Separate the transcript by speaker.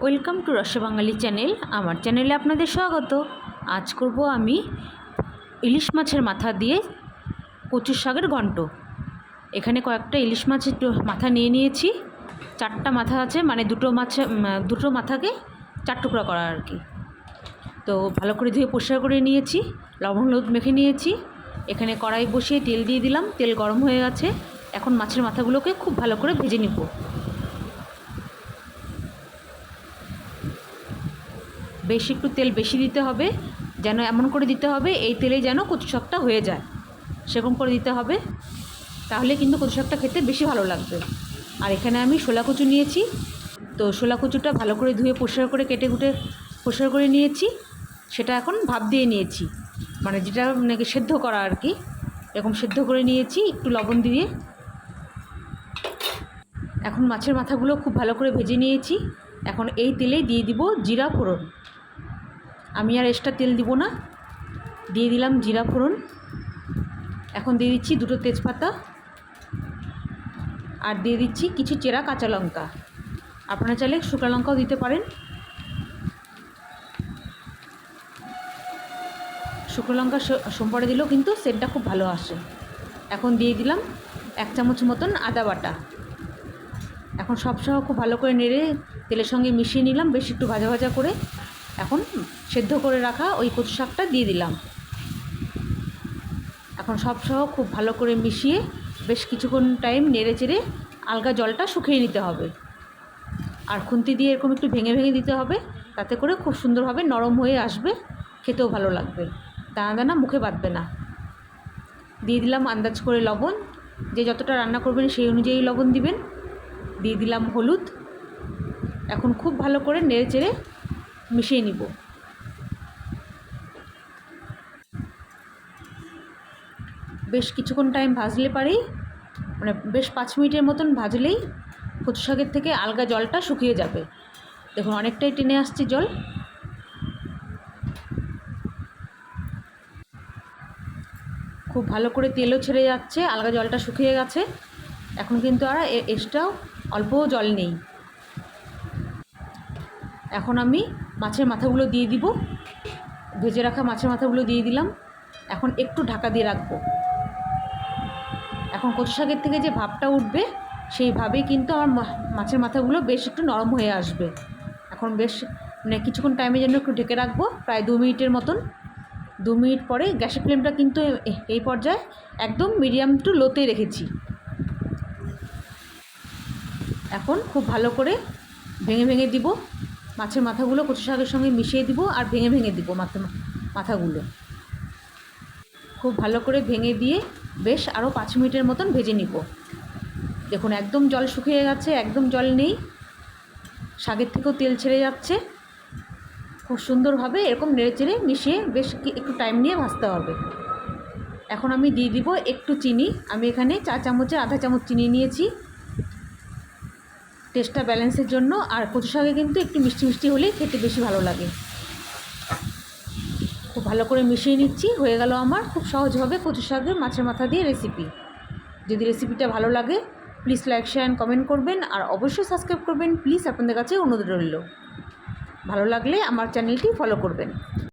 Speaker 1: Welcome to রসা বাঙালি channel. আমার চ্যানেলে আপনাদের স্বাগত। আজ করব আমি ইলিশ মাছের মাথা দিয়ে কচুর শাকের ঘন্ট। এখানে কয়েকটা ইলিশ মাছের মাথা নিয়ে নিয়েছি। চারটা মাথা আছে, মানে দুটো মাথাকে চার টুকরা করা আর কি। তো ভালো করে ধুয়ে পরিষ্কার করে নিয়েছি, লবণ হলুদ মেখে নিয়েছি। এখানে কড়াই বসিয়ে তেল দিয়ে দিলাম, তেল গরম হয়ে গেছে। এখন মাছের মাথাগুলোকে খুব ভালো করে ভেজে নিব। বেশ একটু তেল বেশি দিতে হবে, যেন এমন করে দিতে হবে এই তেলেই যেন কচু শাকটা হয়ে যায়, সেরকম করে দিতে হবে। তাহলে কিন্তু কচু শাকটা খেতে বেশি ভালো লাগবে। আর এখানে আমি শোলা কচু নিয়েছি। তো শোলা কচুটা ভালো করে ধুয়ে পরিষ্কার করে কেটে কুটে পরিষ্কার করে নিয়েছি। সেটা এখন ভাপ দিয়ে নিয়েছি, মানে যেটা নাকি সেদ্ধ করা আর কি, এরকম সেদ্ধ করে নিয়েছি একটু লবণ দিয়ে। এখন মাছের মাথাগুলো খুব ভালো করে ভেজে নিয়েছি। এখন এই তেলেই দিয়ে দিব জিরা ফোড়ন। আমি আর এক্সট্রা তেল দিব না, দিয়ে দিলাম জিরা ফোড়ন। এখন দিয়ে দিচ্ছি দুটো তেজপাতা, আর দিয়ে দিচ্ছি কিছু চেরা কাঁচা লঙ্কা। আপনারা চাইলে শুকনো লঙ্কাও দিতে পারেন। শুকনো লঙ্কা সোমবারে দিলেও কিন্তু সেন্টটা খুব ভালো আসে। এখন দিয়ে দিলাম 1 চামচ মতন আদা বাটা। এখন সব সহ খুব ভালো করে নেড়ে তেলের সঙ্গে মিশিয়ে নিলাম, বেশ একটু ভাজা ভাজা করে। এখন সেদ্ধ করে রাখা ওই কচু শাকটা দিয়ে দিলাম। এখন সব সহ খুব ভালো করে মিশিয়ে বেশ কিছুক্ষণ টাইম নেড়ে চেড়ে আলগা জলটা শুকিয়ে নিতে হবে। আর খুন্তি দিয়ে এরকম একটু ভেঙে ভেঙে দিতে হবে, তাতে করে খুব সুন্দরভাবে নরম হয়ে আসবে, খেতেও ভালো লাগবে, দানা দানা মুখে বাঁধবে না। দিয়ে দিলাম আন্দাজ করে লবণ, যে যতটা রান্না করবেন সেই অনুযায়ী লবণ দিবেন। দিয়ে দিলাম হলুদ। এখন খুব ভালো করে নেড়ে চেড়ে মিশিয়ে নিব। বেশ কিছুক্ষণ টাইম ভাজলে পারেই, মানে বেশ 5 মিনিটের মতন ভাজলেই কচু শাকের থেকে আলগা জলটা শুকিয়ে যাবে। দেখুন অনেকটাই টেনে আসছে জল। খুব ভালো করে তেলও ছেড়ে যাচ্ছে, আলগা জলটা শুকিয়ে গেছে। এখন কিন্তু আর এক্সট্রা অল্পও জল নেই। এখন আমি মাছের মাথাগুলো দিয়ে দিব, ভেজে রাখা মাছের মাথাগুলো দিয়ে দিলাম। এখন একটু ঢাকা দিয়ে রাখবো। এখন কচু শাকের থেকে যে ভাপটা উঠবে, সেইভাবেই কিন্তু আমার মাছের মাথাগুলো বেশ একটু নরম হয়ে আসবে। এখন বেশ মানে কিছুক্ষণ টাইমের জন্য একটু ঢেকে রাখবো, প্রায় 2 মিনিটের মতন। 2 মিনিট পরে গ্যাসের ফ্লেমটা কিন্তু এই পর্যায়ে একদম মিডিয়াম টু লোতে রেখেছি। এখন খুব ভালো করে ভেঙে ভেঙে দিব মাছের মাথাগুলো, কচু শাকের সঙ্গে মিশিয়ে দিব আর ভেঙে ভেঙে দিব মাথাগুলো। খুব ভালো করে ভেঙে দিয়ে বেশ আরও 5 মিনিটের মতন ভেজে নিব। দেখুন একদম জল শুকিয়ে গেছে, একদম জল নেই, শাকের থেকেও তেল ছেড়ে যাচ্ছে। খুব সুন্দরভাবে এরকম নেড়ে চেড়ে মিশিয়ে বেশ একটু টাইম নিয়ে ভাজতে হবে। এখন আমি দিয়ে দিব একটু চিনি। আমি এখানে 4 চামচে আধা চামচ চিনি নিয়েছি, টেস্টটা ব্যালেন্সের জন্য। আর কচু শাকে কিন্তু একটু মিষ্টি মিষ্টি হলেই খেতে বেশি ভালো লাগে। খুব ভালো করে মিশিয়ে নিচ্ছি। হয়ে গেল আমার খুব সহজভাবে কচু শাকের মাছের মাথা দিয়ে রেসিপি। যদি রেসিপিটা ভালো লাগে please like share and comment করবেন, আর অবশ্যই সাবস্ক্রাইব করবেন প্লিজ, আপনাদের কাছে অনুরোধ রইল। ভালো লাগলে আমার চ্যানেলটি ফলো করবেন।